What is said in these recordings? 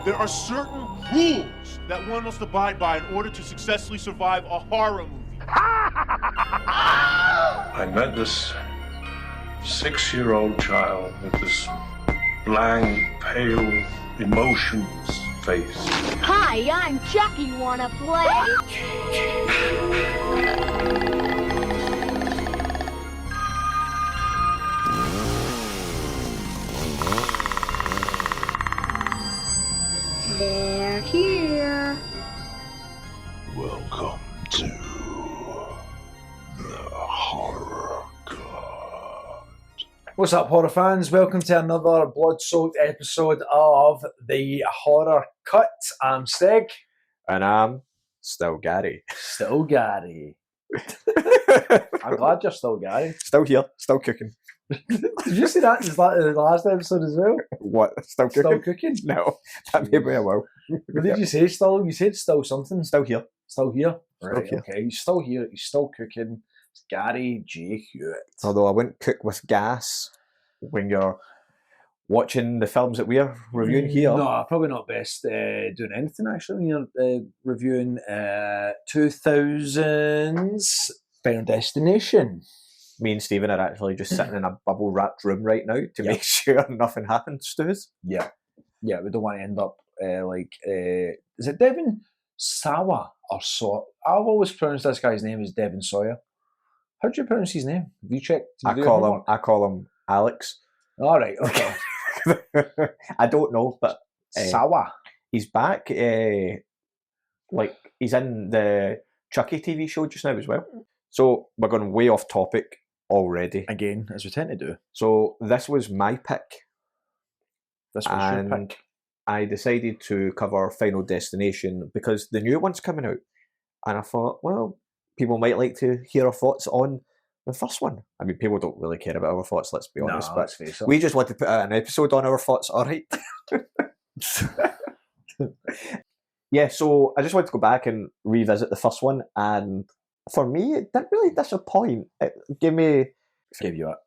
There are certain rules that one must abide by in order to successfully survive a horror movie. I met this 6-year-old child with this blank, pale, emotionless face. Hi, I'm Chucky. Wanna play? They're here. Welcome to the Horror God. What's up, horror fans? Welcome to another blood-soaked episode of the Horror Cut. I'm Stig. And I'm still Gary. Still Gary. I'm glad you're still Gary. Still here, still cooking. Did you see that in the last episode as well? What? Still cooking? Still cooking? No, that made me a will. What did you say, still? You said still something. Still here. Still here? Right, here. okay. He's still here. He's still cooking. It's Gary J. Hewitt. Although I wouldn't cook with gas when you're watching the films that we're reviewing here. No, probably not best doing anything, actually, when you're reviewing 2000's Final Destination. Me and Stephen are actually just sitting in a bubble-wrapped room right now to make sure nothing happens to us. Yeah. Yeah, we don't want to end up is it Devon Sawa or Saw? I've always pronounced this guy's name as Devon Sawyer. How do you pronounce his name? Have you checked? I call him Alex. All right, okay. I don't know, but Sawa. He's back. He's in the Chucky TV show just now as well. So we're going way off topic already. Again, as we tend to do. So this was my pick. This was your pick. I decided to cover Final Destination because the new one's coming out. And I thought, well, people might like to hear our thoughts on the first one. I mean, people don't really care about our thoughts, let's be honest. No, but let's face it. we just want to put out an episode on our thoughts, all right? Yeah, so I just wanted to go back and revisit the first one. And for me, it didn't really disappoint. It gave you up.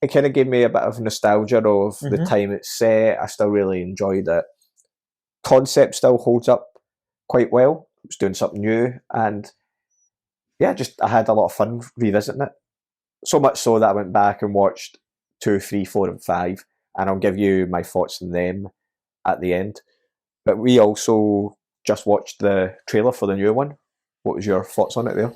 It kind of gave me a bit of nostalgia of the time it's set. I still really enjoyed it. Concept still holds up quite well. It was doing something new. And yeah, I had a lot of fun revisiting it. So much so that I went back and watched 2, 3, 4 and 5. And I'll give you my thoughts on them at the end. But we also just watched the trailer for the new one. What was your thoughts on it there?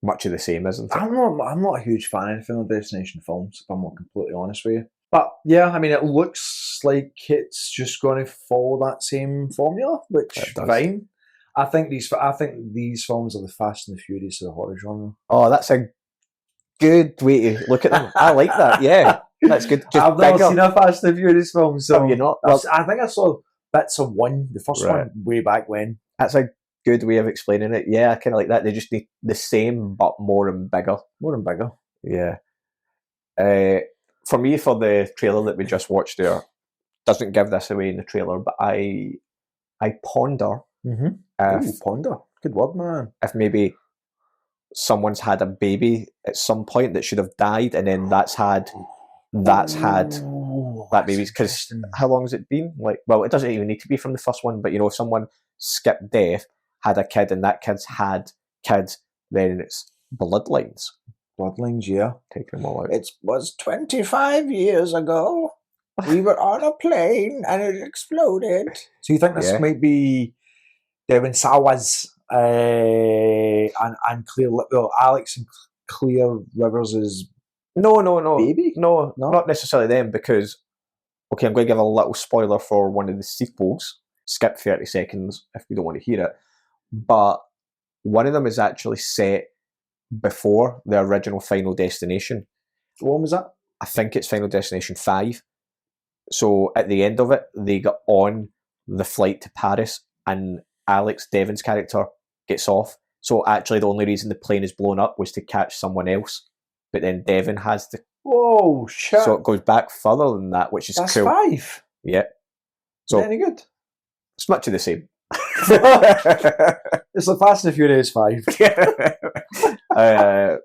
Much of the same, isn't it? I'm not a huge fan of Final Destination films, if I'm not completely honest with you. But yeah, I mean, it looks like it's just going to follow that same formula, which is fine. I think these films are the Fast and the Furious of the horror genre. Oh, that's a good way to look at them. I like that. Yeah, that's good. Just I've never seen a Fast and Furious film, so you're not. Well, I think I saw bits of the first one, way back when. That's a good way of explaining it. Yeah, I kind of like that. They just need the same, but more and bigger. More and bigger. Yeah. For me, for the trailer that we just watched there, doesn't give this away in the trailer, but I ponder. Ponder. Good word, man. If maybe someone's had a baby at some point that should have died, and then that's had that baby's, because how long has it been? Like, well, it doesn't even need to be from the first one, but if someone skipped death, had a kid, and that kid's had kids, then it's bloodlines. Bloodlines, yeah. Taking them all out. It was 25 years ago. We were on a plane and it exploded. So you think this might be Devon Sawa's and Alex and Clear Rivers' No. baby? No, not necessarily them, because, okay, I'm going to give a little spoiler for one of the sequels. Skip 30 seconds if you don't want to hear it. But one of them is actually set before the original Final Destination. What one was that? I think it's Final Destination 5. So at the end of it, they got on the flight to Paris and Alex, Devon's character, gets off. So actually the only reason the plane is blown up was to catch someone else. But then Devon has the... Whoa, shit. So it goes back further than that, which is That's cool. 5? Yeah. So any good? It's much of the same. It's the Fast and the Furious 5.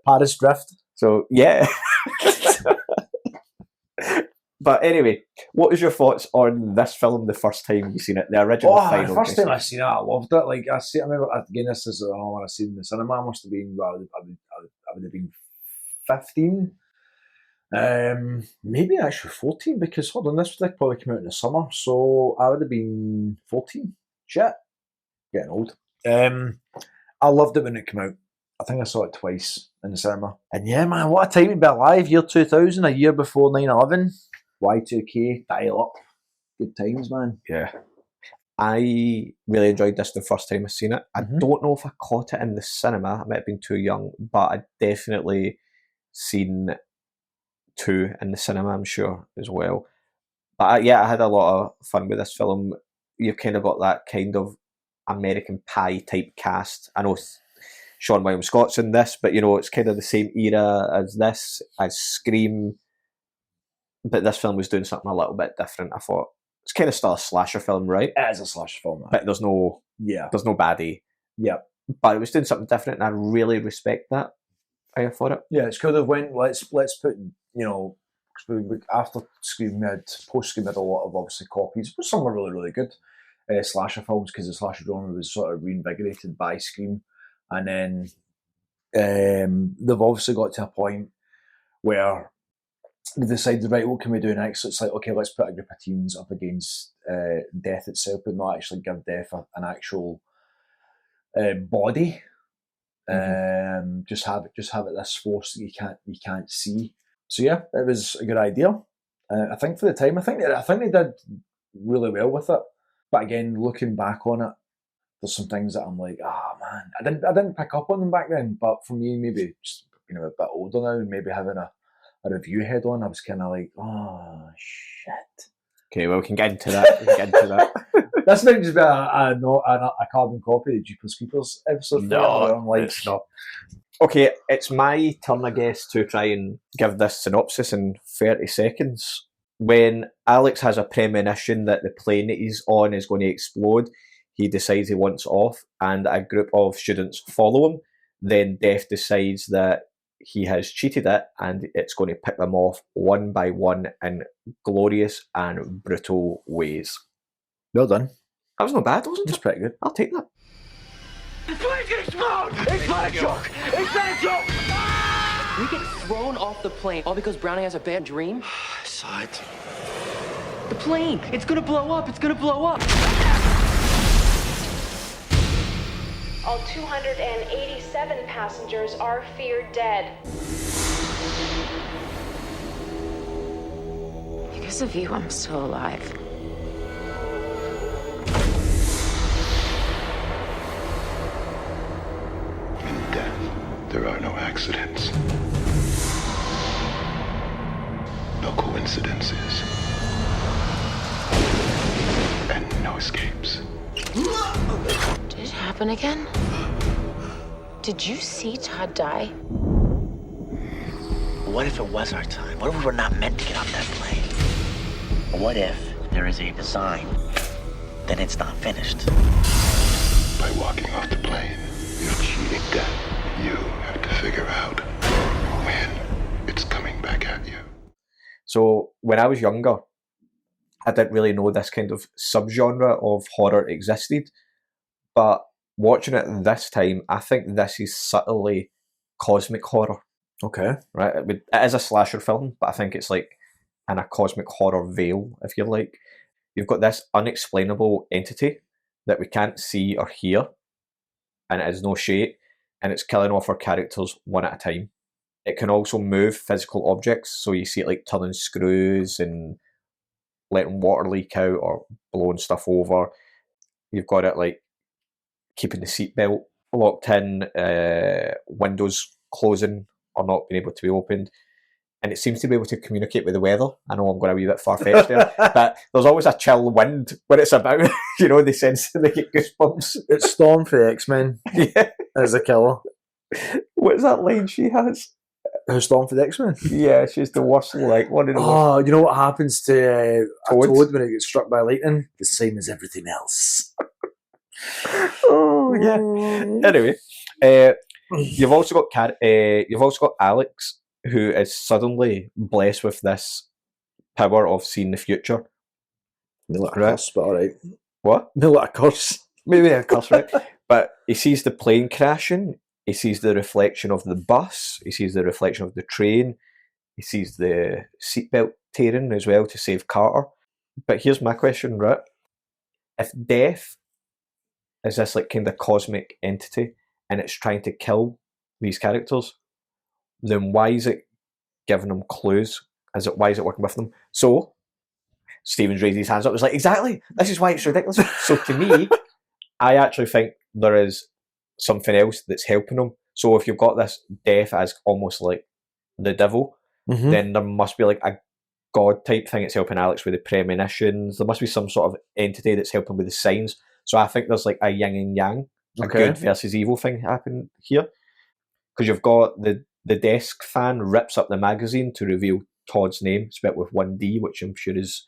Paris Drift. So, yeah. But anyway, what was your thoughts on this film the first time you seen it? The original final. The first time I seen it, I loved it. Like I remember again. This is when I seen it in the cinema. I must have been. I would have been 15. Maybe actually 14 because hold on, this would probably come out in the summer, so I would have been 14. Shit, getting old. I loved it when it came out. I think I saw it twice in the cinema. And yeah, man, what a time to be alive. Year 2000, a year before 9/11. Y2K, dial up. Good times, man. Yeah. I really enjoyed this the first time I seen it. I don't know if I caught it in the cinema. I might have been too young, but I definitely seen 2 in the cinema, I'm sure, as well. But I had a lot of fun with this film. You've kind of got that kind of American Pie type cast. I know Sean William Scott's in this, but it's kind of the same era as this, as Scream. But this film was doing something a little bit different. I thought it's kind of still a slasher film, right? It is a slasher film, man. But there's no baddie. Yeah, but it was doing something different, and I really respect that for it. Yeah, it's cool. They went. Let's put after Scream post Scream had a lot of obviously copies, but some were really really good slasher films because the slasher genre was sort of reinvigorated by Scream, and then they've obviously got to a point where they decided, right, what can we do next? So it's like, okay, let's put a group of teens up against death itself, but not actually give death an actual body. Just have it this force that you can't see. So yeah, it was a good idea. I think for the time, I think they did really well with it. But again, looking back on it, there's some things that I'm like, man, I didn't pick up on them back then. But for me, maybe just being a bit older now, and maybe having a review head on, I was kind of like, oh shit. Okay, well, we can get into that. This might just be a carbon copy of Jeepers Creepers episode. No, it's not. Okay, it's my turn, I guess, to try and give this synopsis in 30 seconds. When Alex has a premonition that the plane that he's on is going to explode, he decides he wants off, and a group of students follow him. Then Death decides that he has cheated it, and it's going to pick them off one by one in glorious and brutal ways. Well done. That was not bad, wasn't it? It's pretty good. I'll take that. The plane's gonna explode! It's not a joke! It's not a joke! We get thrown off the plane all because Brownie has a bad dream? I saw it. The plane! It's gonna blow up! It's gonna blow up! All 287 passengers are feared dead. Because of you, I'm still alive. In death, there are no accidents. No coincidences. And no escapes. Did it happen again? Did you see Todd die? What if it was our time? What if we were not meant to get off that plane? What if there is a design, then it's not finished? By walking off the plane, you're cheating death. You have to figure out when it's coming back at you. So when I was younger, I didn't really know this kind of subgenre of horror existed. But watching it this time, I think this is subtly cosmic horror. Okay. Right? It is a slasher film, but I think it's like in a cosmic horror veil, if you like. You've got this unexplainable entity that we can't see or hear, and it has no shape, and it's killing off our characters one at a time. It can also move physical objects, so you see it like turning screws and letting water leak out or blowing stuff over. You've got it like keeping the seatbelt locked in, windows closing or not being able to be opened. And it seems to be able to communicate with the weather. I know I'm going a wee bit far-fetched there, but there's always a chill wind when it's about. They sense they get goosebumps. It's Storm for the X-Men. Yeah. As a killer. What is that line she has? Who's Storm for the X-Men? Yeah, she's the worst, like, one of the worst. You know what happens to a toad when it gets struck by lightning? The same as everything else. Oh, yeah. Anyway, you've also got Alex, who is suddenly blessed with this power of seeing the future. Maybe like a curse, but all right. What? Maybe like a curse. Maybe a curse, right? But he sees the plane crashing. He sees the reflection of the bus. He sees the reflection of the train. He sees the seatbelt tearing as well to save Carter. But here's my question, right? If death is this like kind of cosmic entity and it's trying to kill these characters, then why is it giving them clues? Why is it working with them? So Stevens raised his hands up. It was like, exactly. This is why it's ridiculous. So to me, I actually think there is something else that's helping them. So if you've got this death as almost like the devil, then there must be like a god type thing that's helping Alex with the premonitions. There must be some sort of entity that's helping with the signs. So I think there's like a yin and yang, a good versus evil thing happening here. Because you've got the desk fan rips up the magazine to reveal Todd's name, spelled with one D, which I'm sure is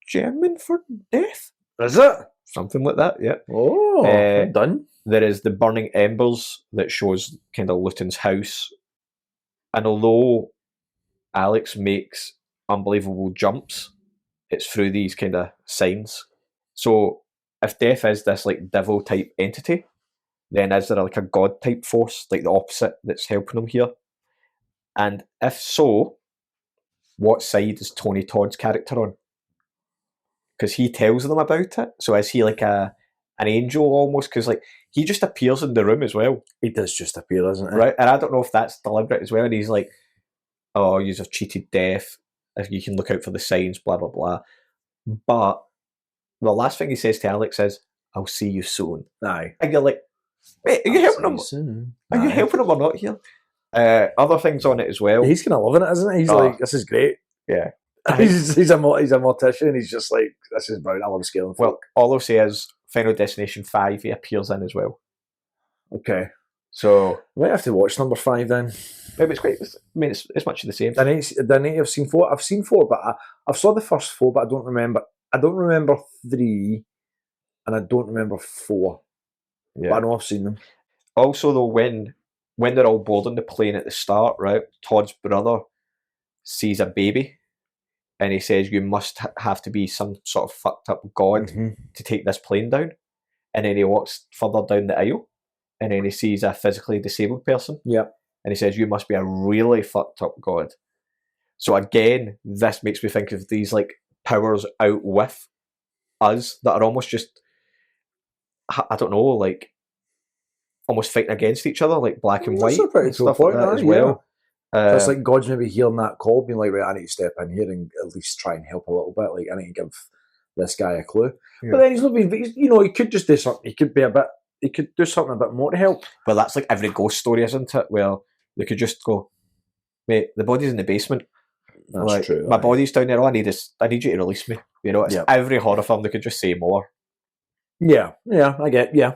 German for death. Is it? Something like that, yeah. Oh, done. There is the burning embers that shows kind of Luton's house. And although Alex makes unbelievable jumps, it's through these kind of signs. So if death is this like devil type entity, then is there like a god type force, like the opposite, that's helping him here? And if so, what side is Tony Todd's character on? Because he tells them about it. So is he like an angel almost? Because like he just appears in the room as well. He does just appear, doesn't he? Right, and I don't know if that's deliberate as well. And he's like, "Oh, you have cheated death. If you can look out for the signs, blah blah blah." But the last thing he says to Alex is, "I'll see you soon." Aye, and you're like, "Wait, are you helping him? Are you helping him or not here?" Other things on it as well. He's kind of loving it, isn't he? He's like, "This is great." Yeah. he's a mortician. He's just like, "This is brilliant. I love scaling." Well, all I'll say is Final Destination 5 he appears in as well. Okay, so we might have to watch number 5 then. Maybe it's quite. I mean, it's much of the same. I need to have seen 4. I've seen 4, but I saw the first 4, but I don't remember. I don't remember 3, and I don't remember 4. Yeah. But I know I've seen them. Also, though, when they're all boarding the plane at the start, right? Todd's brother sees a baby. And he says, you must have to be some sort of fucked up god to take this plane down. And then he walks further down the aisle. And then he sees a physically disabled person. Yeah. And he says, you must be a really fucked up god. So again, this makes me think of these like powers out with us that are almost just, I don't know, like almost fighting against each other, like black and white and stuff like that as well. So it's like God's maybe hearing that call, being like, right, I need to step in here and at least try and help a little bit. Like, I need to give this guy a clue. Yeah. But then he's not being, he could just do something. He could do something a bit more to help. Well, that's like every ghost story, isn't it? Where they could just go, mate, the body's in the basement. That's like, true. My body's down there. All I need you to release me. You know, it's every horror film they could just say more. Yeah, I get. Yeah,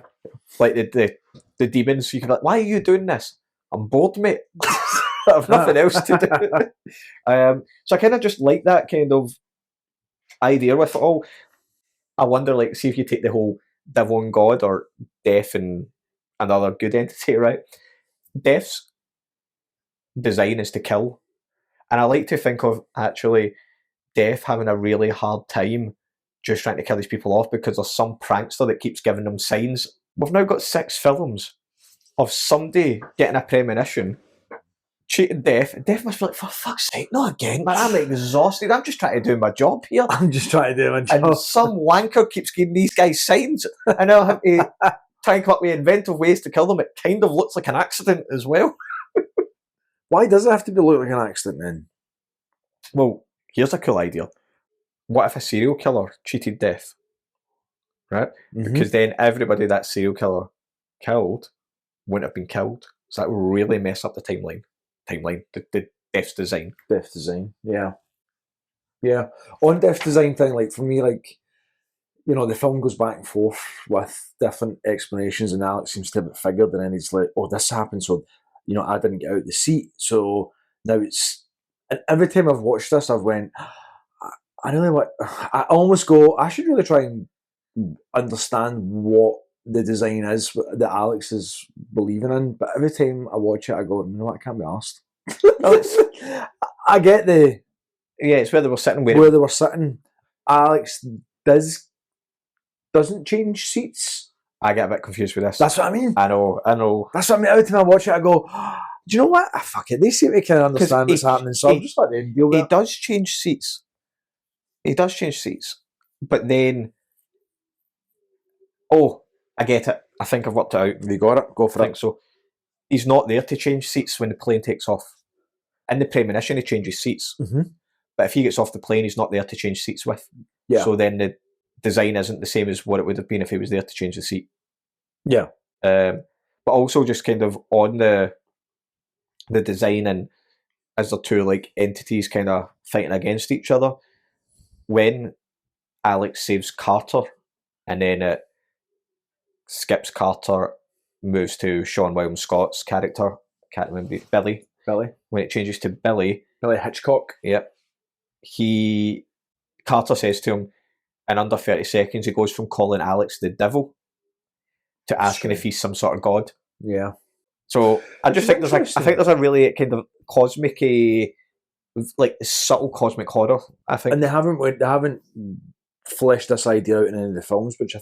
like the demons. You can be like, why are you doing this? I'm bored, mate. I have nothing else to do. So I kind of just like that kind of idea with it all. I wonder, like, see if you take the whole devil and God or death and another good entity, right? Death's design is to kill. And I like to think of actually death having a really hard time just trying to kill these people off because there's some prankster that keeps giving them signs. We've now got 6 films of somebody getting a premonition, cheating death. Death must be like, for fuck's sake, not again, man. I'm exhausted. I'm just trying to do my job here. I'm just trying to do my job. And some wanker keeps giving these guys signs, and I'll have to try and come up with inventive ways to kill them. It kind of looks like an accident as well. Why does it have to look like an accident then? Well, here's a cool idea. What if a serial killer cheated death? Right? Because then everybody that serial killer killed wouldn't have been killed. So that would really mess up the timeline, the death's design. Death design, yeah. On death design thing, like for me, like, you know, the film goes back and forth with different explanations, and Alex seems to have it figured, and then he's like, oh, this happened, so, you know, I didn't get out of the seat, so now it's, and every time I've watched this, I've went, I almost go, I should really try and understand what the design is that Alex is believing in, but every time I watch it, I go, you know what, I can't be arsed. I get Yeah, it's where they were sitting. Where they were sitting. Alex doesn't change seats. I get a bit confused with this. That's what I mean. I know. That's what I mean. Every time I watch it, I go, do you know what? Fuck it. They seem to kind of understand what's happening, so I'm just let them deal with it. He does change seats. But then... Oh, I get it. I think I've worked it out. Have you got it? Go for it. So he's not there to change seats when the plane takes off. In the premonition, he changes seats. Mm-hmm. But if he gets off the plane, he's not there to change seats with. Yeah. So then the design isn't the same as what it would have been if he was there to change the seat. Yeah. But also just kind of on the design, and as the two like entities kind of fighting against each other, when Alex saves Carter and then it skips Carter, moves to Sean William Scott's character, can't remember, Billy. When it changes to Billy Hitchcock. Yep. Carter says to him, in under 30 seconds, he goes from calling Alex the devil to asking if he's some sort of god. Yeah. So I just think there's a really kind of cosmic, like subtle cosmic horror, I think. And they haven't fleshed this idea out in any of the films, which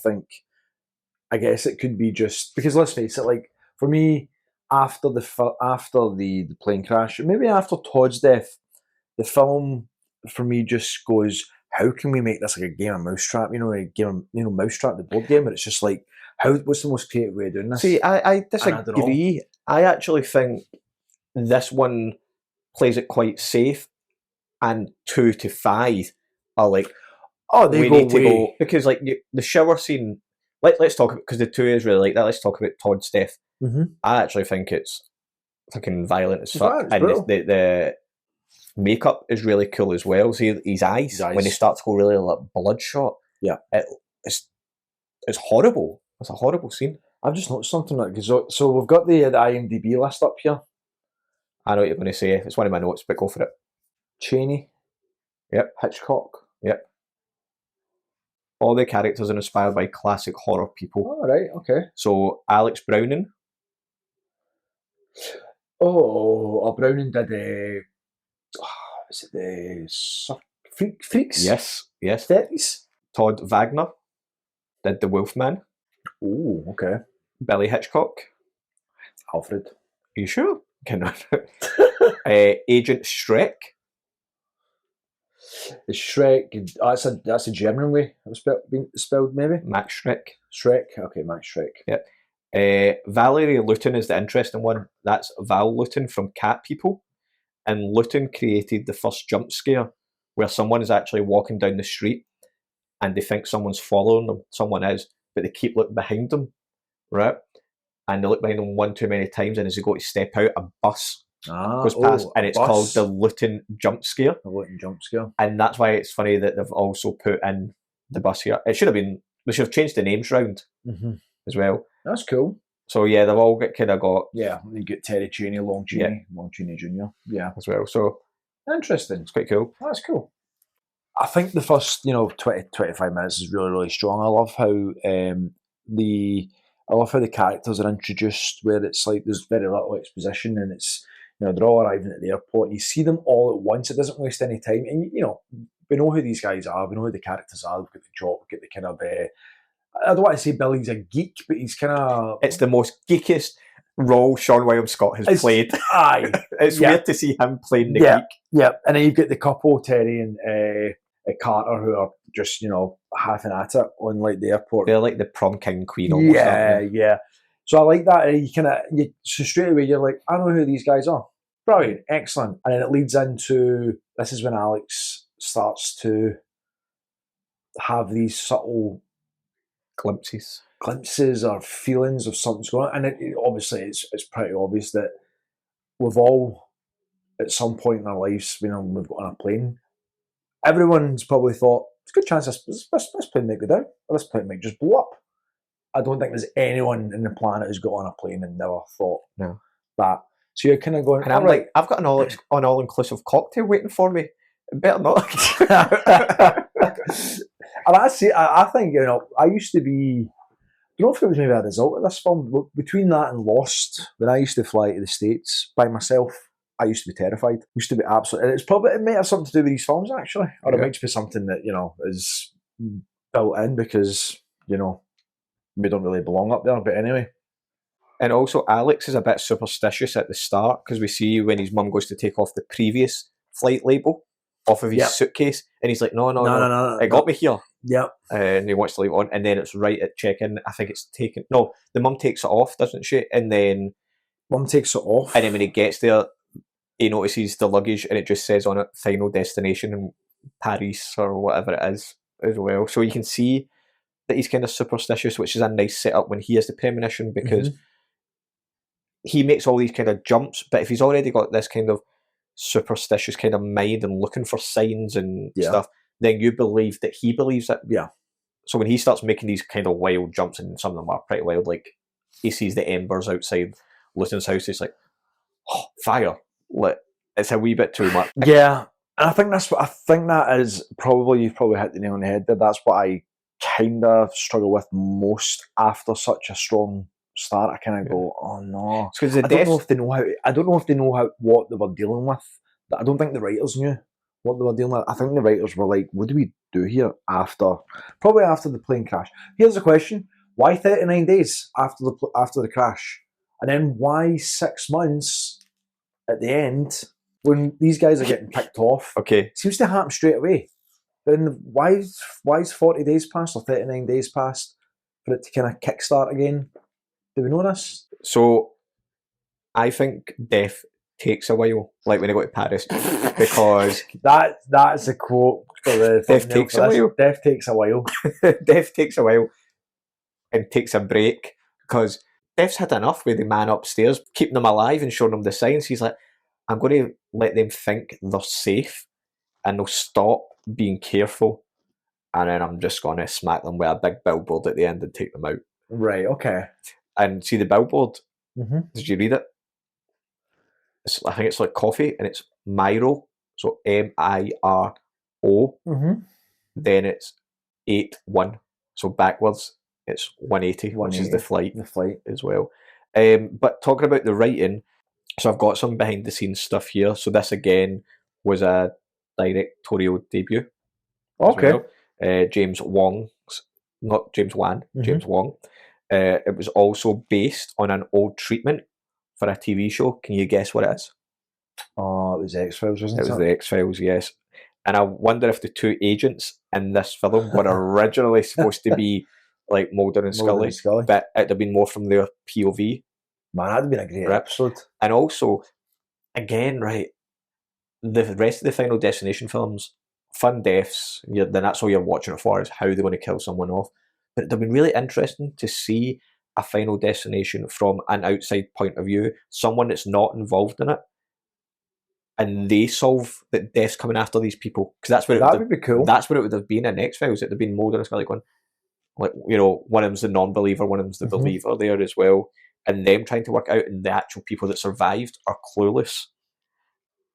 I guess it could be just because, let's face it, like for me, after the plane crash, maybe after Todd's death, the film for me just goes, how can we make this like a game of Mousetrap? Mousetrap, the board game, and it's just like, what's the most creative way of doing this? See, I disagree. I actually think this one plays it quite safe, and 2 to 5 are like, we need to go, because like the shower scene. Let's talk about, because the 2 is really like that. Let's talk about Todd's death. Mm-hmm. I actually think it's fucking violent as fuck, and the makeup is really cool as well. See his eyes when he starts to go really like bloodshot. Yeah, it's horrible. It's a horrible scene. I've just noticed something like, so we've got the IMDb list up here. I know what you're going to say. It's one of my notes, but go for it. Chaney. Yep. Hitchcock. Yep. All the characters are inspired by classic horror people. Oh, right, okay. So Alex Browning. Browning did was it the Freaks? Yes. 30s. Todd Wagner did The Wolfman. Oh, okay. Billy Hitchcock. Alfred. Are you sure? Agent Shrek. The Shrek, that's a German way it was spelled maybe? Max Shrek. Okay, Max Shrek. Yep. Valerie Luton is the interesting one. That's Val Luton from Cat People. And Luton created the first jump scare where someone is actually walking down the street and they think someone's following them. Someone is, but they keep looking behind them, right? And they look behind them one too many times, and as they go to step out, a bus goes past, and it's called the Luton jump scare. The Luton jump scare. And that's why it's funny that they've also put in the bus here. It should have been, they should have changed the names round as well. That's cool. So yeah, they've all got. Yeah, you get Terry Chaney, Long Chaney Jr. Yeah, as well. So interesting. It's quite cool. That's cool. I think the first 20-25 minutes is really, really strong. I love how the characters are introduced, where it's like there's very little exposition, and it's they're all arriving at the airport. You see them all at once. It doesn't waste any time, and we know who these guys are. We know who the characters are. We've got the job. We've got the kind of. I don't want to say Billy's a geek, but he's kind of. It's the most geekiest role Sean William Scott has played. Aye, it's weird to see him playing the geek. Yeah, and then you've got the couple, Terry and Carter, who are just halfing at it on like the airport. They're like the prom king queen almost. Yeah. So I like that. So straight away you're like, I know who these guys are. Brilliant, excellent. And then it leads into, this is when Alex starts to have these subtle glimpses or feelings of something's going on. And obviously it's pretty obvious that we've all, at some point in our lives, we've got on a plane. Everyone's probably thought, it's a good chance this plane might go down, or this plane might just blow up. I don't think there's anyone in the planet who's got on a plane and never thought that. So you're kind of going, and I'm like, I've got an all-inclusive cocktail waiting for me. Better not. And I think, I used to be, I don't know if it was maybe a result of this film, but between that and Lost, when I used to fly to the States by myself, I used to be terrified. Used to be absolutely. It may have something to do with these films actually, or it might just be something that is built in because we don't really belong up there. But anyway. And also, Alex is a bit superstitious at the start because we see when his mum goes to take off the previous flight label off of his suitcase, and he's like, no, it got me here. Yep. And he wants to leave it on, and then it's right at check-in. I think it's taken. No, the mum takes it off, doesn't she? And then mum takes it off, and then when he gets there, he notices the luggage, and it just says on it "Final Destination" in Paris or whatever it is as well. So you can see that he's kind of superstitious, which is a nice setup when he has the premonition because he makes all these kind of jumps. But if he's already got this kind of superstitious kind of mind and looking for signs and stuff, then you believe that he believes it. Yeah. So when he starts making these kind of wild jumps, and some of them are pretty wild, like he sees the embers outside Luton's house, he's like, oh, fire. It's a wee bit too much. Yeah. And I think that is probably, you've probably hit the nail on the head there. That's what I kind of struggle with most after such a strong start. I kind of go, oh no. I don't know if they know what they were dealing with. I don't think the writers knew what they were dealing with. I think the writers were like, what do we do here probably after the plane crash? Here's a question. Why 39 days after the crash? And then why 6 months at the end when these guys are getting picked off? Okay. It seems to happen straight away. Then why is 40 days past or 39 days past for it to kind of kickstart again? Do we know this? So, I think death takes a while, like when I go to Paris, because that's a quote for the death takes a while. Death takes a while. Death takes a while and takes a break because Death's had enough with the man upstairs, keeping them alive and showing them the signs. He's like, I'm going to let them think they're safe and they'll stop being careful, and then I'm just going to smack them with a big billboard at the end and take them out. Right, okay. And see the billboard? Mm-hmm. Did you read it? I think it's like coffee, and it's Miro, so MIRO. Mm-hmm. Then it's 81, so backwards it's 180, which is the flight as well. But talking about the writing, so I've got some behind the scenes stuff here. So this again was a directorial debut. Okay. Well. James Wan. James Wong. It was also based on an old treatment for a TV show. Can you guess what it is? Oh, it was X-Files, wasn't it? It was the X-Files, yes. And I wonder if the two agents in this film were originally supposed to be like Mulder and Scully, but it'd have been more from their POV. Man, that'd have been a great episode. And also, again, right, the rest of the Final Destination films, fun deaths, then that's all you're watching it for, is how they're going to kill someone off. But it'd have been really interesting to see a Final Destination from an outside point of view, someone that's not involved in it, and they solve the deaths coming after these people. Because that's where that would be cool. That's what it would have been in X-Files. It'd have been Mulder and Scully going, like, one of them's the non-believer, one of them's the believer there as well, and them trying to work out, and the actual people that survived are clueless.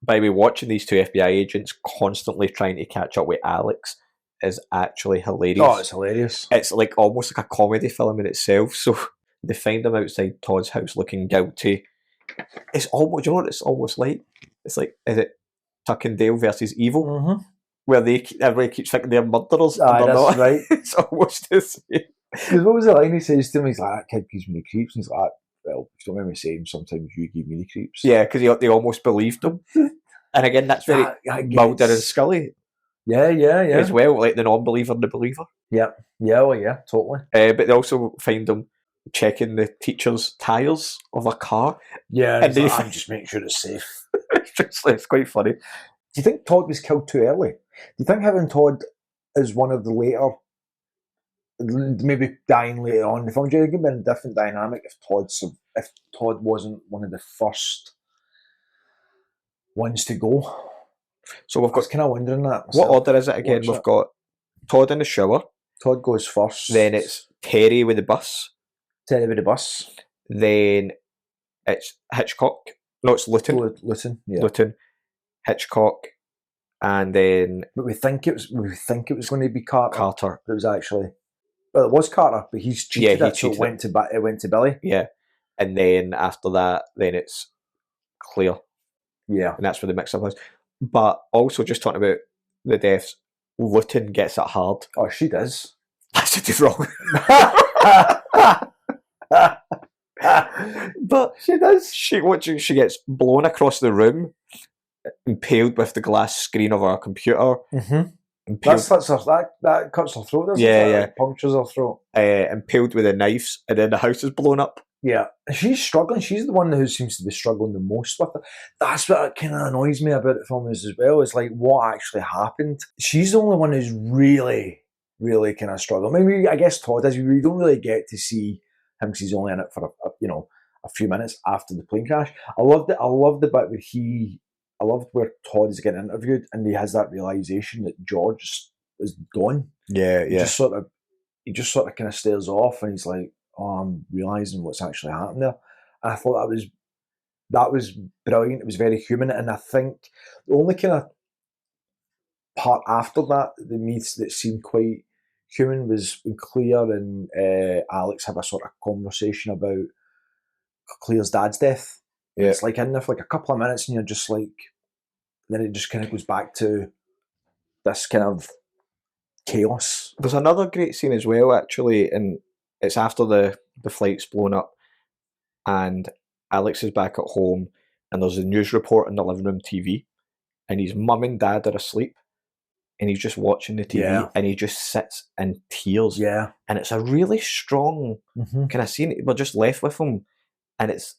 By the way, watching these two FBI agents constantly trying to catch up with Alex is actually hilarious. Oh, it's hilarious. It's like almost like a comedy film in itself. So they find him outside Todd's house looking guilty. It's almost, you know what it's almost like? It's like, is it Tuck and Dale versus Evil? Mm-hmm. Where everybody keeps thinking they're murderers. Aye, that's not. Right. It's almost the same. Because what was the line he says to him? He's like, that kid gives me the creeps. And he's like, well, if you don't mind me saying, sometimes you give me the creeps. Yeah, because they almost believed him. And again, that's very Mulder and Scully. Yeah. As well, like the non-believer and the believer. Yeah, well, yeah, totally. But they also find them checking the teacher's tyres of a car. Yeah, and they I'm just making sure it's safe. It's quite funny. Do you think Todd was killed too early? Do you think having Todd as one of the later, maybe dying later on in the film, do you think it would have been a different dynamic if Todd wasn't one of the first ones to go? So we've got, kind of wondering that. What order is it again? We've got Todd in the shower. Todd goes first. Then it's Terry with the bus. Then it's Hitchcock. No, it's Luton. Luton, Hitchcock, and then. But we think it was going to be Carter. But it was actually. Well, it was Carter, but he's cheated it, so it went to Billy. Yeah, and then after that, then it's Claire. Yeah. And that's where the mix-up was. But also just talking about the deaths, Luton gets it hard. Oh, she does. I said it wrong. But she does. She gets blown across the room, impaled with the glass screen of our computer. Mm-hmm. That cuts her throat, doesn't it? Yeah. It punctures her throat. Impaled with the knives, and then the house is blown up. Yeah. She's struggling. She's the one who seems to be struggling the most with it. That's what kind of annoys me about the film as well. It's like, what actually happened? She's the only one who's really, really kind of struggling. I mean, I guess Todd is. We don't really get to see him because he's only in it for a few minutes after the plane crash. I loved the bit where I loved where Todd is getting interviewed and he has that realization that George is gone. Yeah. He just sort of kind of stares off and he's like, oh, I'm realizing what's actually happened there. And I thought that was brilliant. It was very human, and I think the only kind of part after that that seemed quite human was when Claire and Alex have a sort of conversation about Claire's dad's death. Yeah. It's like in there for like a couple of minutes, and you're just like, then it just kind of goes back to this kind of chaos. There's another great scene as well, actually, and it's after the flight's blown up, and Alex is back at home, and there's a news report on the living room TV, and his mum and dad are asleep, and he's just watching the TV, and he just sits in tears. Yeah. And it's a really strong kind of scene. We're just left with him, and it's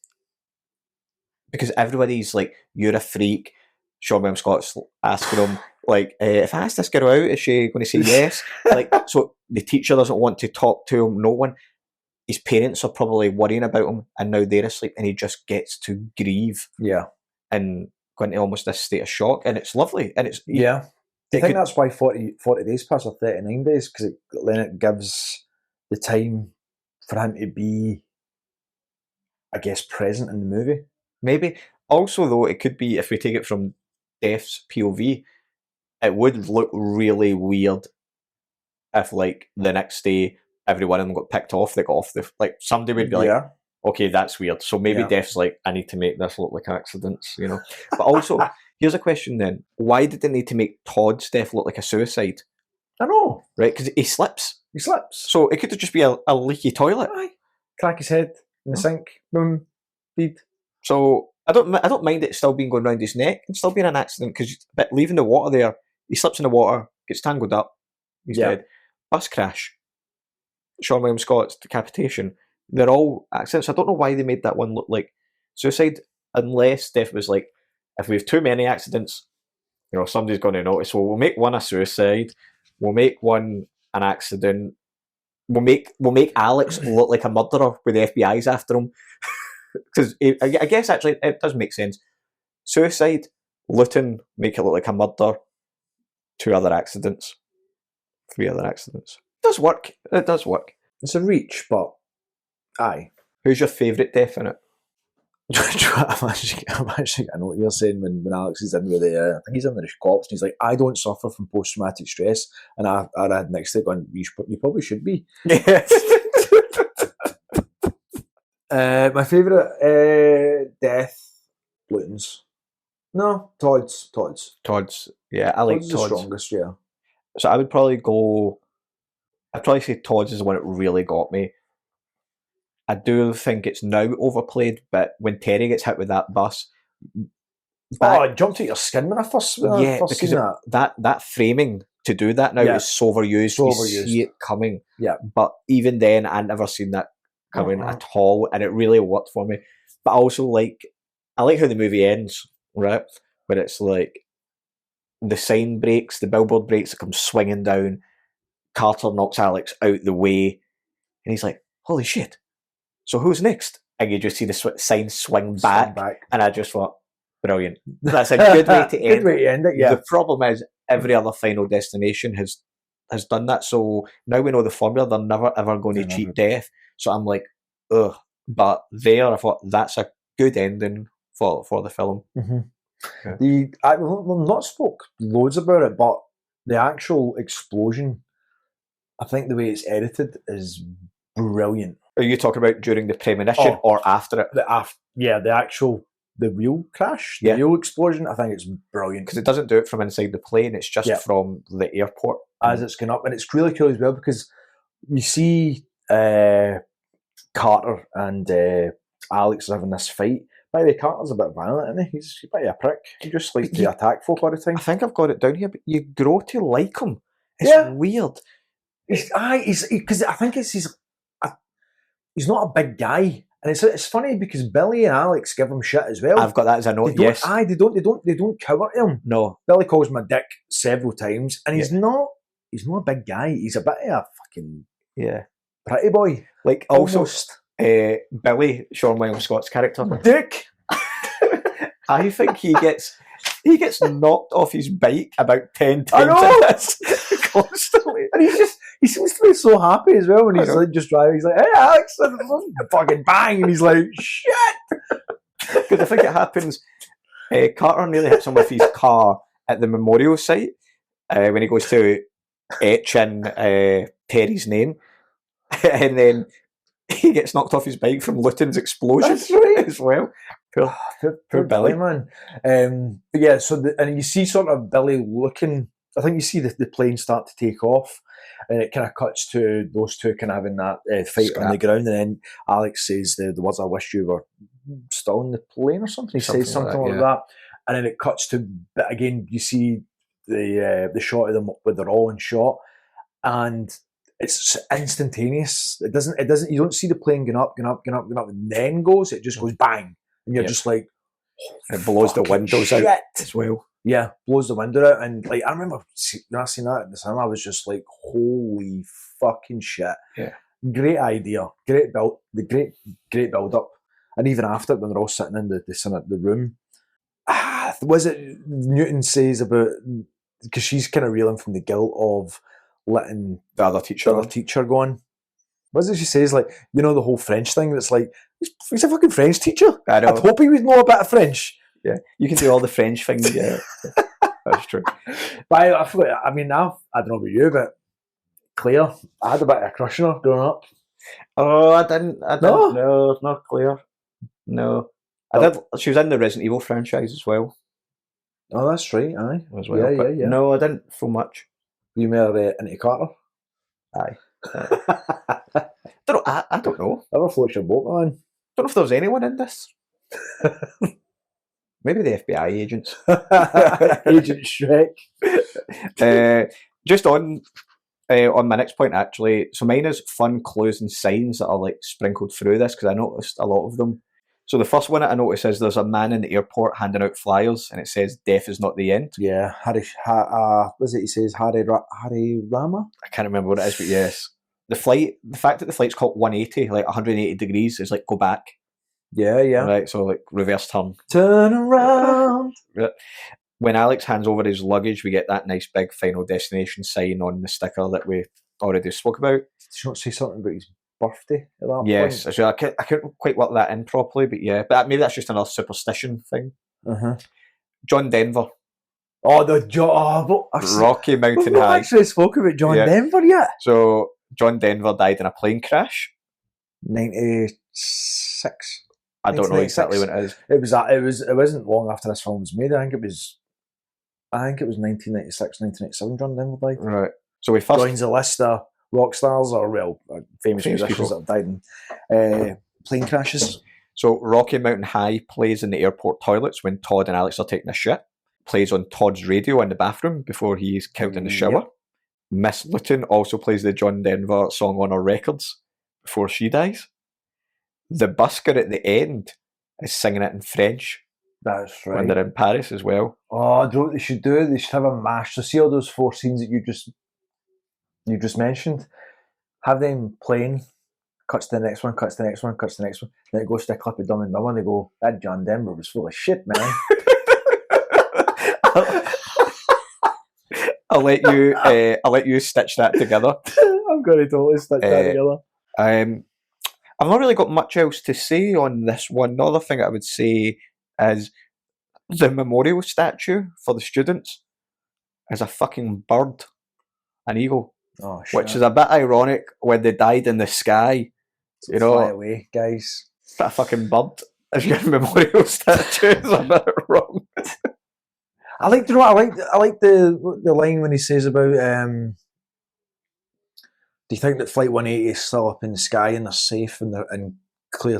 because everybody's like, you're a freak. Sean William Scott's asking him, like, if I ask this girl out, is she going to say yes? Like, so the teacher doesn't want to talk to him, no one. His parents are probably worrying about him, and now they're asleep, and he just gets to grieve. Yeah. And go into almost this state of shock, and it's lovely. And it's... Yeah. Do you think that's why 40 days pass or 39 days? Because then it gives the time for him to be, I guess, present in the movie. Maybe. Also, though, it could be, if we take it from Death's POV, it would look really weird if, like, the next day, every one of them got picked off. They got off the... Like, somebody would be like, okay, that's weird. So maybe Death's like, I need to make this look like accidents, you know. But also, here's a question then. Why did they need to make Todd's death look like a suicide? I know. Right, because he slips. He slips. So it could just be a leaky toilet. Aye. Crack his head in the sink. Boom. Deed. So I don't mind it still being going around his neck and still being an accident, because leaving the water there, he slips in the water, gets tangled up, he's dead. Bus crash. Sean William Scott's decapitation. They're all accidents. I don't know why they made that one look like suicide, unless Death was like, if we have too many accidents, you know, somebody's going to notice. Well, we'll make one a suicide. We'll make one an accident. We'll make Alex look like a murderer with the FBI's after him. Because I guess actually it does make sense. Suicide, Luton, make it look like a murder. 2 other accidents. 3 other accidents. It does work. It does work. It's a reach, but aye. Who's your favourite death in it? I'm actually, I know what you're saying when Alex is in with I think he's in with the cops, and he's like, I don't suffer from post-traumatic stress. And I had next to it going, you probably should be. Yeah. My favourite death, Luton's. No, Todd's. Yeah, I like Todd's. The strongest, yeah. So I'd probably say Todd's is the one that really got me. I do think it's now overplayed, but when Terry gets hit with that bus... it jumped out your skin when I first seen that. That framing to do that now is so overused. You see it coming. Yeah. But even then, I'd never seen that coming at all, and it really worked for me. But I also I like how the movie ends, right? Where it's like, the sign breaks, the billboard breaks, it comes swinging down, Carter knocks Alex out the way, and he's like, holy shit. So who's next? And you just see the sign swing back, and I just thought, brilliant. That's a good way to end. Good way to end it, yeah. The problem is every other Final Destination has done that, so now we know the formula. They're never ever going to cheat death. So I'm like, ugh. But there, I thought that's a good ending for the film. Mm-hmm. Yeah. We've not spoke loads about it, but the actual explosion, I think the way it's edited is brilliant. Are you talking about during the premonition or after it? The actual the real crash, the real explosion. I think it's brilliant because it doesn't do it from inside the plane; it's just from the airport as it's going up, and it's really cool as well because you see Carter and Alex are having this fight. By the way, Carter's a bit violent, isn't he? He's a bit of a prick. He just likes to attack folk all the time. I think I've got it down here, but you grow to like him. It's weird. Because I think he's not a big guy, and it's funny because Billy and Alex give him shit as well. I've got that as a note. Yes, they don't cover him. No, Billy calls him a dick several times, and he's not a big guy. He's a bit of a fucking pretty boy, like almost. Billy, Sean William Scott's character, Dick. I think he gets knocked off his bike about 10 times constantly, and he seems to be so happy as well when he's like just driving. He's like, "Hey, Alex," and fucking bang, and he's like, "Shit!" Because I think it happens. Carter nearly hits him with his car at the memorial site when he goes to etch in Terry's name, and then he gets knocked off his bike from Luton's explosion as well. Poor Billy, man. But yeah, and you see sort of Billy looking. I think you see the plane start to take off, and it kind of cuts to those two kind of having that fight on the ground, and then Alex says the words, "I wish you were still in the plane" or something. He says something like that, and then it cuts to again. You see the shot of them with their all in shot, and it's instantaneous. It doesn't. You don't see the plane going up, and then goes. It just goes bang, and you're just like, it blows the windows out as well. Yeah, blows the window out, and like I remember when I seen that at the cinema, I was just like, "Holy fucking shit!" Yeah, great idea, great build, great build up, and even after when they're all sitting in the room, was it Newton says about because she's kind of reeling from the guilt of letting the other teacher go on. What is it she says? Like, you know, the whole French thing. That's like he's a fucking French teacher. I know. I'd hope he would know a bit of French. Yeah, you can do all the French things. Yeah, that's true. But I don't know about you, but Claire, I had a bit of a crush on her growing up. Oh, I didn't. No, not Claire. No, I did. She was in the Resident Evil franchise as well. Oh, that's right. Aye, as well. Yeah. No, I didn't so much. You may have into Carter. Aye. I don't know. Ever floats your boat, man? Don't know if there was anyone in this. Maybe the FBI agents. Agent Shrek. Just on my next point, actually. So mine is fun clues and signs that are like sprinkled through this because I noticed a lot of them. So the first one that I noticed is there's a man in the airport handing out flyers and it says "Death is not the end." Yeah, what is it? He says Harry Rama. I can't remember what it is, but yes, the fact that the flight's called 180, like 180 degrees, is like go back. Yeah. Right, so like reverse turn. Turn around. When Alex hands over his luggage, we get that nice big Final Destination sign on the sticker that we already spoke about. Did you not say something about his birthday at that point? Yes, so I couldn't quite work that in properly, but yeah. But maybe that's just another superstition thing. Uh-huh. John Denver. Oh, Rocky Mountain High. I've actually spoke about John Denver yet. So John Denver died in a plane crash. 96. I don't know exactly when it is. It wasn't long after this film was made. I think it was 1996, 1997. John Denver died. Right. So we first joins a list of rock stars or famous musicians that have died in plane crashes. So Rocky Mountain High plays in the airport toilets when Todd and Alex are taking a shit. Plays on Todd's radio in the bathroom before he's killed in the shower. Yep. Miss Luton also plays the John Denver song on her records before she dies. The busker at the end is singing it in French. That's right. When they're in Paris as well. Oh, do you know what they should do? They should have a mash. So see all those 4 scenes that you just mentioned? Have them playing, cuts to the next one, cuts to the next one, cuts to the next one. Then it goes to a clip of Dumb and Dumber and they go, that John Denver was full of shit, man. I'll let you stitch that together. I'm going to totally stitch that together. I've not really got much else to say on this one. The other thing I would say is the memorial statue for the students is a fucking bird, an eagle, which is a bit ironic when they died in the sky. So fly away, guys. A fucking bird If your memorial statue is a bit wrong. I like, you know what, I like the line when he says about, do you think that Flight 180 is still up in the sky and they're safe, and Claire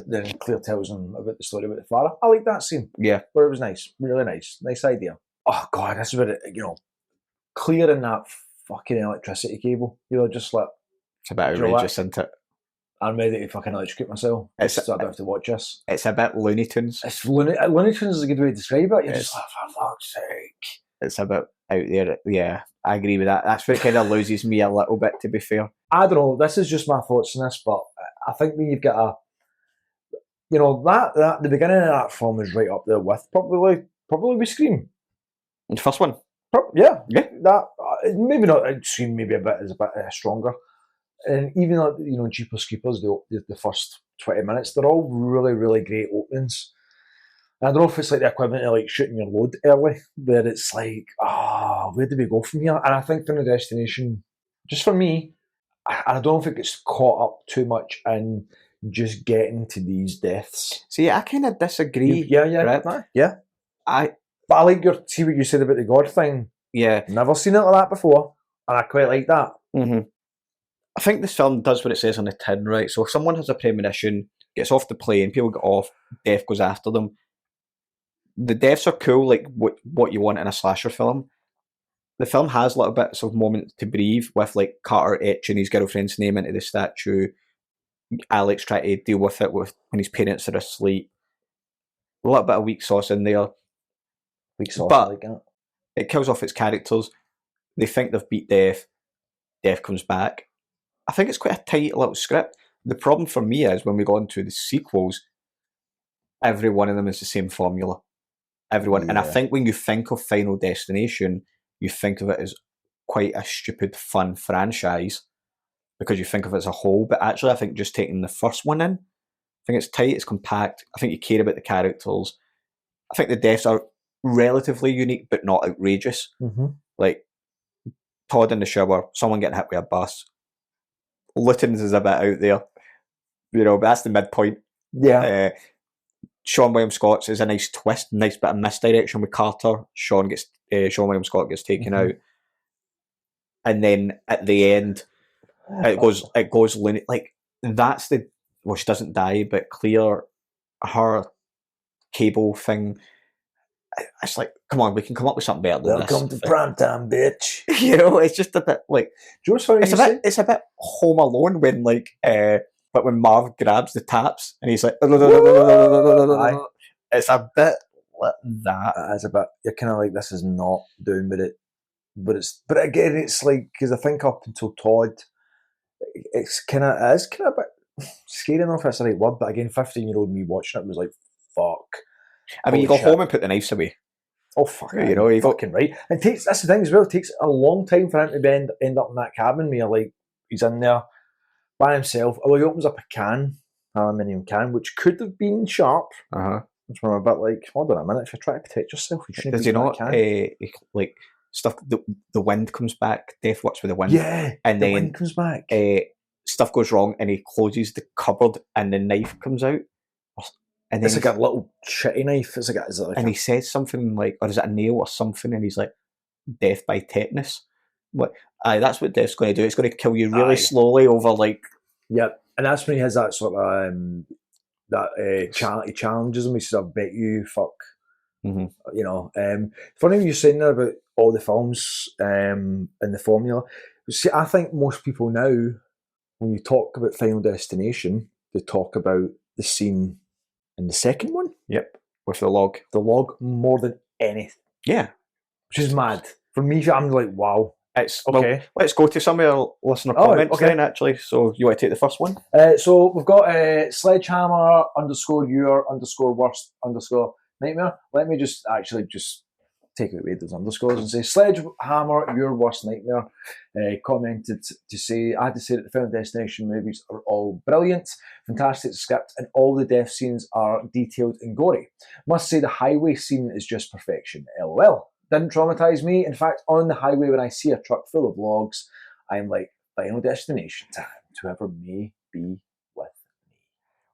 tells him about the story about the father? I like that scene. Yeah. Where it was nice. Really nice. Nice idea. Oh, God, that's about it, clearing that fucking electricity cable. Just like... It's a bit outrageous, isn't it? I'm ready to fucking electrocute myself. So I don't have to watch this. It's a bit Looney Tunes. Looney Tunes is a good way to describe it. You're just like, for fuck's sake. It's a bit out there. Yeah, I agree with that. That's what kind of loses me a little bit, to be fair. I don't know. This is just my thoughts on this, but I think when you've got that the beginning of that film is right up there with probably with Scream. The first one? Yeah. That maybe not Scream. Maybe a bit stronger. And even Jeepers Creepers, the first 20 minutes, they're all really, really great openings. And I don't know if it's like the equivalent of like shooting your load early, where it's like, where do we go from here? And I think Final Destination, just for me, I don't know if it gets caught up too much in just getting to these deaths. See, I kind of disagree. Yeah. But I like see what you said about the God thing. Yeah. Never seen it like that before, and I quite like that. Mm-hmm. I think this film does what it says on the tin, right? So if someone has a premonition, gets off the plane, people get off, death goes after them. The deaths are cool, like what you want in a slasher film. The film has little bits of moments to breathe with, like, Carter etching his girlfriend's name into the statue, Alex trying to deal with it when his parents are asleep. A little bit of weak sauce in there. Weak sauce, but like that. It kills off its characters. They think they've beat death. Death comes back. I think it's quite a tight little script. The problem for me is when we go into the sequels, every one of them is the same formula. Everyone. Yeah. And I think when you think of Final Destination, you think of it as quite a stupid, fun franchise because you think of it as a whole. But actually, I think just taking the first one in, I think it's tight, it's compact. I think you care about the characters. I think the deaths are relatively unique, but not outrageous. Mm-hmm. Like Todd in the shower, someone getting hit with a bus. Luton's is a bit out there, but that's the midpoint. Yeah. Sean William Scott's is a nice twist, nice bit of misdirection with Carter. Sean William Scott gets taken out, and then at the end, it goes like that's the she doesn't die, but Claire, her cable thing. It's like, come on, we can come up with something better than this. Welcome to primetime, bitch. It's just a bit like it's a bit Home Alone when but when Marv grabs the taps and he's like, it's a bit like that. It's a bit. You're kind of like, this is not doing with it, but again, it's like, because I think up until Todd, it's kind of a bit scary. I don't know if that's the right word, but again, 15-year-old me watching it was like, fuck. I mean, you go home and put the knives away. Oh, fuck it. You're fucking right. And that's the thing as well. It takes a long time for him to end up in that cabin where, like, he's in there by himself. Although he opens up an aluminium can, which could have been sharp. Which I'm a bit like, hold on a minute, if you're trying to protect yourself, you shouldn't. Does he not? Like, stuff, the wind comes back, death works with the wind. Yeah, and the then wind comes back. Stuff goes wrong and he closes the cupboard and the knife comes out. And then it's like a little shitty knife. He says something like, or is it a nail or something? And he's like, death by tetanus. That's what death's going to do. It's going to kill you really slowly over like. Yep, and that's when he has that sort of he challenges him. He says, "I bet you fuck." Mm-hmm. Funny when you're saying there about all the films and the formula. See, I think most people now, when you talk about Final Destination, they talk about the scene in the second one. Yep, with the log. The log more than anything. Yeah. Which is mad. For me, I'm like, wow. It's okay. Well, let's go to some of our listener comments then, actually. So you want to take the first one? So we've got Sledgehammer _your_worst_nightmare. Let me just take away those underscores and say, Sledgehammer, your worst nightmare, commented to say, I had to say that the Final Destination movies are all brilliant, fantastic script, and all the death scenes are detailed and gory. Must say the highway scene is just perfection. LOL. Didn't traumatise me. In fact, on the highway when I see a truck full of logs, I'm like, Final Destination time, to whoever may be with me.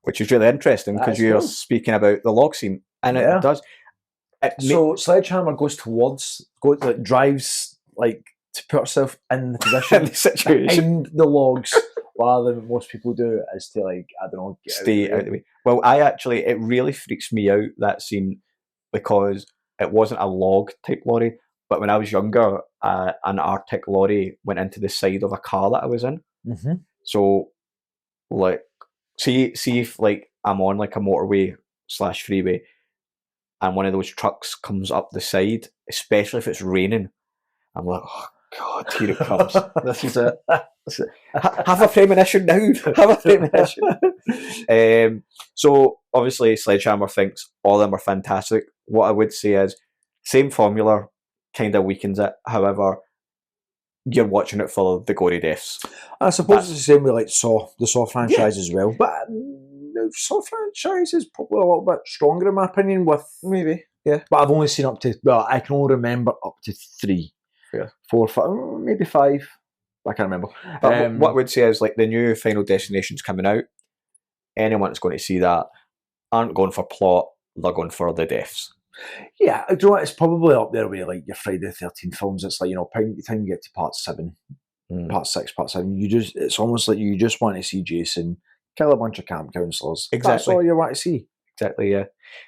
which is really interesting because you're speaking about the log scene, and it does. So Sledgehammer drives like to put herself in the position, the situation, behind the logs, rather than most people do, is to like, I don't know, stay out of the way. Well, it really freaks me out, that scene, because it wasn't a log type lorry, but when I was younger, an Arctic lorry went into the side of a car that I was in. Mm-hmm. So, like, see if like I'm on like a motorway / freeway, and one of those trucks comes up the side, especially if it's raining, I'm like, oh God, here it comes. This is it. Have a premonition now. Have a premonition. So obviously Sledgehammer thinks all of them are fantastic. What I would say is, same formula kind of weakens it. However, you're watching it for the gory deaths. I suppose it's the same with like the Saw franchise as well. But the Saw franchise is probably a little bit stronger in my opinion. With maybe, yeah. But I've only seen up to. Well, I can only remember up to 3, 4, 5, maybe 5. I can't remember. But what I would say is, like, the new Final Destination's coming out. Anyone that's going to see that aren't going for plot; they're going for the deaths. Yeah, do you know what? It's probably up there with like your Friday the 13th films. It's like, by the time you get to part 7, part 6, part 7, it's almost like you just want to see Jason kill a bunch of camp counselors. Exactly. That's all you want to see. Exactly, yeah.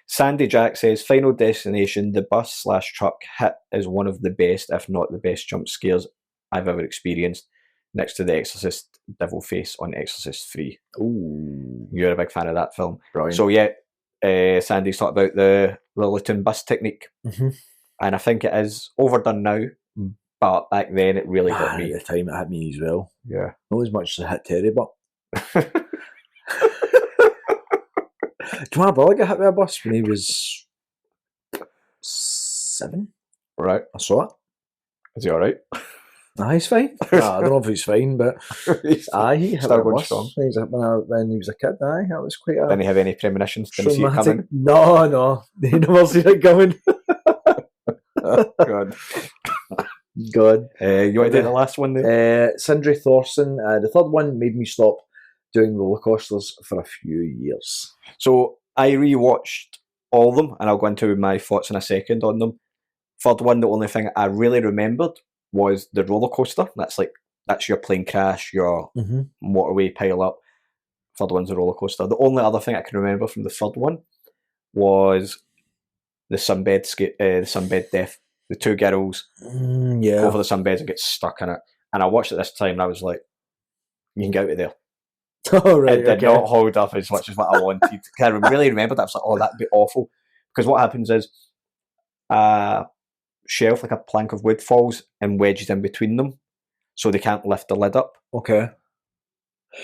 Sandy Jack says, Final Destination, the bus / truck hit is one of the best, if not the best, jump scares I've ever experienced, next to The Exorcist Devil Face on Exorcist 3. Ooh. You're a big fan of that film. Brilliant. So yeah, Sandy's talked about the Luton bus technique. Mm-hmm. And I think it is overdone now, but back then it really hit me. At the time it hit me as well. Yeah. Not as much as it hit Terry, but... Do you know my brother got hit by a bus when he was 7? Right. I saw it. Is he alright? He's fine. I don't know if he's fine, but he hit still a going bus strong. When he was a kid. That was quite a... Didn't he have any premonitions? Didn't he see it coming? No. He never seen it coming. God. You want to do the last one there? Sindri Thorson. The third one made me stop doing roller coasters for a few years. So I rewatched all of them, and I'll go into my thoughts in a second on them. Third one, the only thing I really remembered was the roller coaster. That's your plane crash, your motorway pile up. Third one's a roller coaster. The only other thing I can remember from the third one was the sunbed death. The 2 girls go for the sunbeds and get stuck in it. And I watched it this time and I was like, you can get out of there. Oh, right. It did not hold up as much as what I wanted. I really remembered that. I was like, oh, that'd be awful. Because what happens is a shelf, like a plank of wood, falls and wedges in between them, so they can't lift the lid up. Okay.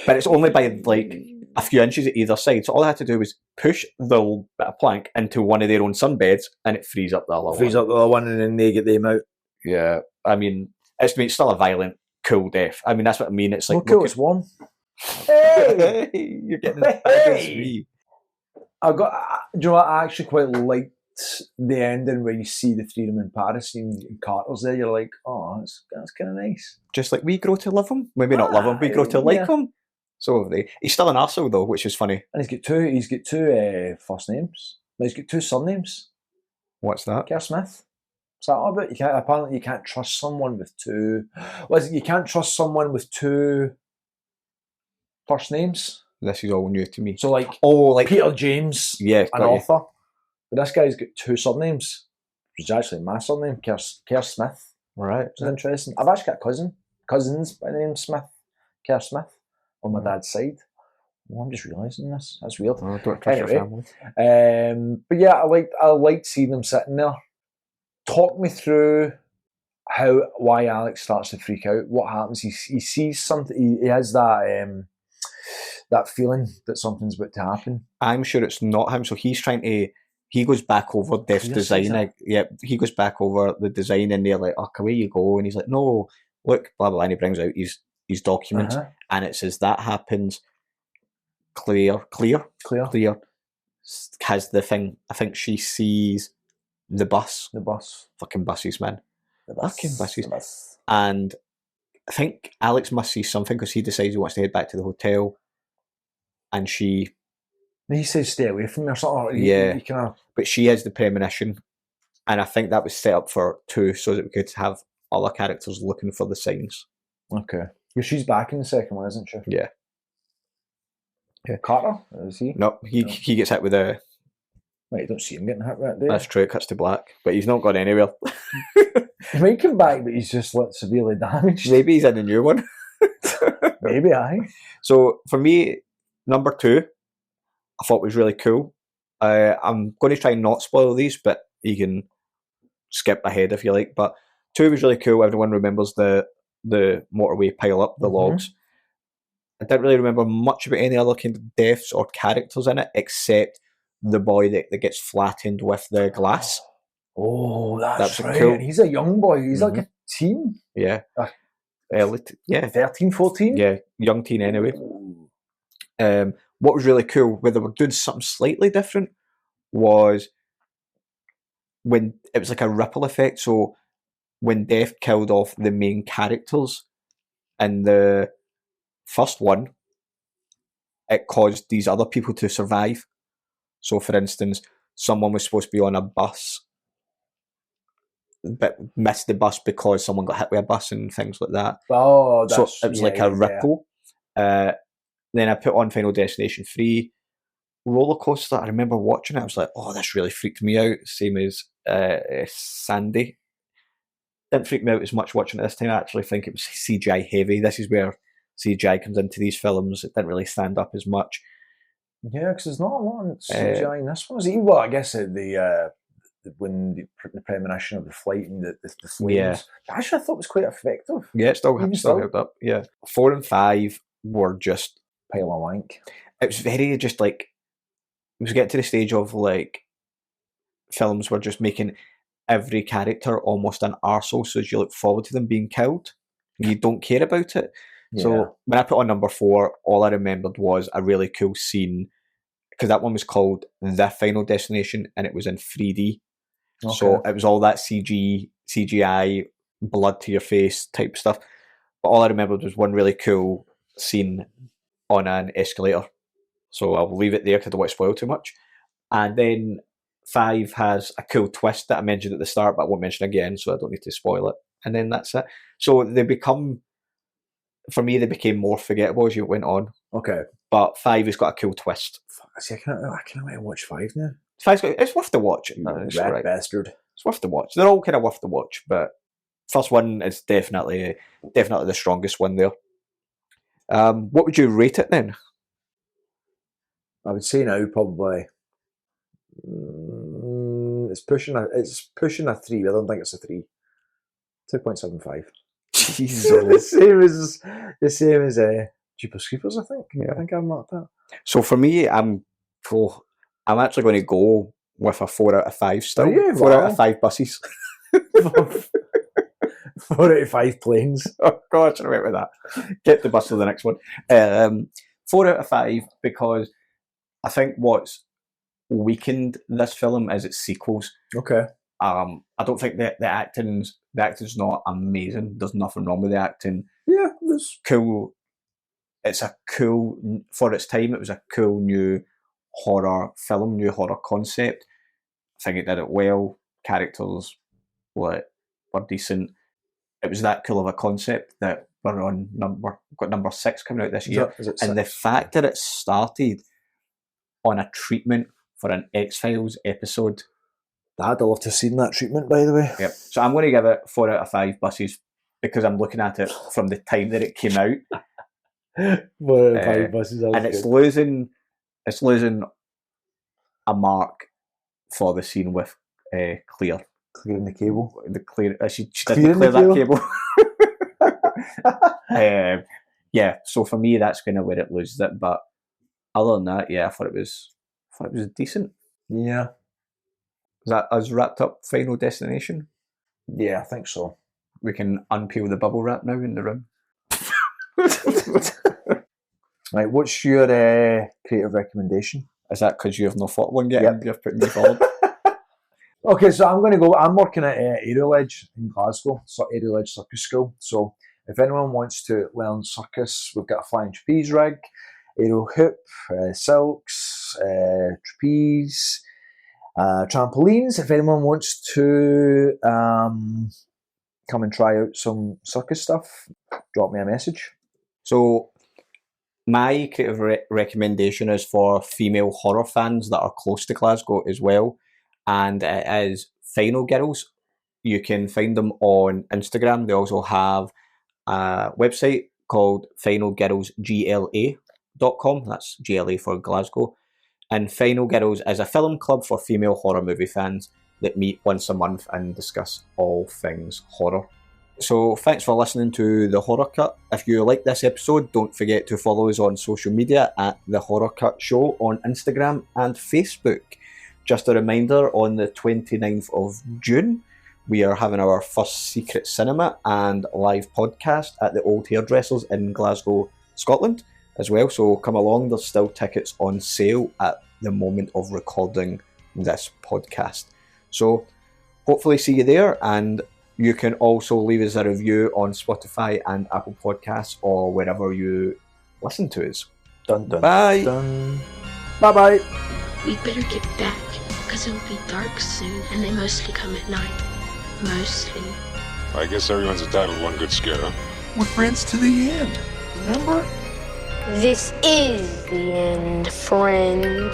But it's only by like a few inches at either side. So all I had to do was push the bit of plank into one of their own sunbeds and it frees up the other one. Frees up the other one and then they get them out. Yeah. I mean, it's still a violent, cool death. I mean, that's what I mean. It's like... cool, it's warm. Hey! You're getting as bad as me. Do you know what? I actually quite liked the ending where you see the 3 of them in Paris and Carter's there. You're like, oh, that's kind of nice. Just like we grow to love him. Maybe not love him, we grow to like him. So have they. He's still an arsehole though, which is funny. And he's got two first names. No, he's got 2 surnames. What's that? Kerr Smith. What's that all about? Apparently you can't trust someone with 2... What is it? You can't trust someone with 2 first names. This is all new to me. So like Peter James, an author. But this guy's got 2 surnames, which is actually my surname, Kerr Smith. Right. Which is interesting. I've actually got cousins by the name Smith, Kerr Smith, on my dad's side. Oh, I'm just realising this. That's weird. Oh, don't trust your family. But yeah, I liked seeing them sitting there. Talk me through why Alex starts to freak out. What happens? He sees something. He has that feeling that something's about to happen. I'm sure it's not him. So he's trying to. He goes back over Death's design. He goes back over the design, and they're like, "Oh, away you go!" And he's like, "No, look, blah blah." And he brings out his documents, and it says that happens. Claire has the thing. I think she sees the bus. Fucking buses, man. Fucking buses. And I think Alex must see something because he decides he wants to head back to the hotel, and she He says stay away from me or something. Yeah. He kind of... But she is the premonition. And I think that was set up for 2 so that we could have other characters looking for the signs. Okay. Yeah, she's back in the second one, isn't she? Yeah. Carter? Is he? No, he gets hit with a... Wait, you don't see him getting hit right there. That's true, it cuts to black. But he's not gone anywhere. He might come back, but he's just severely damaged. Maybe he's in a new one. Maybe, aye. So, for me, number 2, I thought was really cool. I'm going to try and not spoil these, but you can skip ahead if you like. But 2 was really cool. Everyone remembers the motorway pile up, the logs. I didn't really remember much about any other kind of deaths or characters in it, except the boy that gets flattened with the glass. Oh, that's right. Cool. He's a young boy. He's like a teen. Yeah. Yeah. 13, 14? Yeah, young teen anyway. What was really cool, where they were doing something slightly different, was when it was like a ripple effect. So when death killed off the main characters in the first one, it caused these other people to survive. So for instance, someone was supposed to be on a bus but missed the bus because someone got hit with a bus and things like that. Oh, that's... So it was like a ripple. Then I put on Final Destination 3. Roller coaster, I remember watching it, I was like, oh, this really freaked me out. Same as Sandy. Didn't freak me out as much watching it this time. I actually think it was CGI heavy. This is where CGI comes into these films. It didn't really stand up as much. Yeah, because there's not a lot of CGI in this one. Even, well, I guess when the premonition of the flight and the flames. Yeah. Actually, I thought it was quite effective. Yeah, it still held up. Yeah. 4 and 5 were just pile of wank. It was very just like, it was getting to the stage of like films were just making every character almost an arsehole, so as you look forward to them being killed, you don't care about it. Yeah. So when I put on number 4, all I remembered was a really cool scene, because that one was called The Final Destination and it was in 3D. Okay. So it was all that CGI, blood to your face type stuff. But all I remembered was one really cool scene on an escalator. So I'll leave it there because I don't want to spoil too much. And then 5 has a cool twist that I mentioned at the start, but I won't mention again, so I don't need to spoil it. And then that's it. So they became more forgettable as you went on. Okay. But 5 has got a cool twist. See, I can't wait to watch 5 now. 5's it's worth the watch. Rat bastard. It's worth the watch. They're all kind of worth the watch, but first one is definitely the strongest one there. What would you rate it then? I would say now probably it's pushing a 3. I don't think it's a 3. 2.75. Jesus. the same as Jeepers Creepers, I think. Yeah. I think I marked that. So for me, I'm actually going to go with a 4 out of 5 still. Oh, yeah, 4 out of 5 buses. 4 out of 5 planes. Oh God, I should have went with that. Get the bus to the next one. 4 out of 5 because I think what's weakened this film is its sequels. Okay. I don't think the acting's not amazing. There's nothing wrong with the acting. Yeah, it's cool. It's a cool, for its time, it was a cool new horror film, new horror concept. I think it did it well. Characters were decent. It was that cool of a concept that we're on got number 6 coming out this year. And the fact that it started on a treatment for an X-Files episode. I'd love to have seen that treatment, by the way. Yep. So I'm going to give it 4 out of 5 buses because I'm looking at it from the time that it came out. 4 out of 5 buses. And it's losing a mark for the scene with Claire. Clearing the cable. She didn't clear that cable. Yeah, so for me that's kind of where it loses it. But other than that, yeah, I thought it was decent. Yeah. Is that us wrapped up Final Destination? Yeah, I think so. We can unpeel the bubble wrap now in the room. Right, what's your creative recommendation? Is that because you have no thought one yet? Yep. You've put me forward. Okay, so I'm going to go. I'm working at Aerial Edge in Glasgow, so Aerial Edge Circus School. So if anyone wants to learn circus, we've got a flying trapeze rig, aerial hoop, silks, trapeze, trampolines. If anyone wants to come and try out some circus stuff, drop me a message. So my creative recommendation is for female horror fans that are close to Glasgow as well, and it is Final Girls. You can find them on Instagram. They also have a website called finalgirlsgla.com. That's GLA for Glasgow. And Final Girls is a film club for female horror movie fans that meet once a month and discuss all things horror. So thanks for listening to The Horror Cut. If you like this episode, don't forget to follow us on social media at The Horror Cut Show on Instagram and Facebook. Just a reminder, on the 29th of June, we are having our first secret cinema and live podcast at the Old Hairdressers in Glasgow, Scotland as well. So come along, there's still tickets on sale at the moment of recording this podcast. So hopefully see you there, and you can also leave us a review on Spotify and Apple Podcasts or wherever you listen to us. Dun, dun, bye. Dun. Bye-bye. We better get back, because it'll be dark soon, and they mostly come at night. Mostly. I guess everyone's entitled to one good scare, huh? We're friends to the end, remember? This is the end, friend.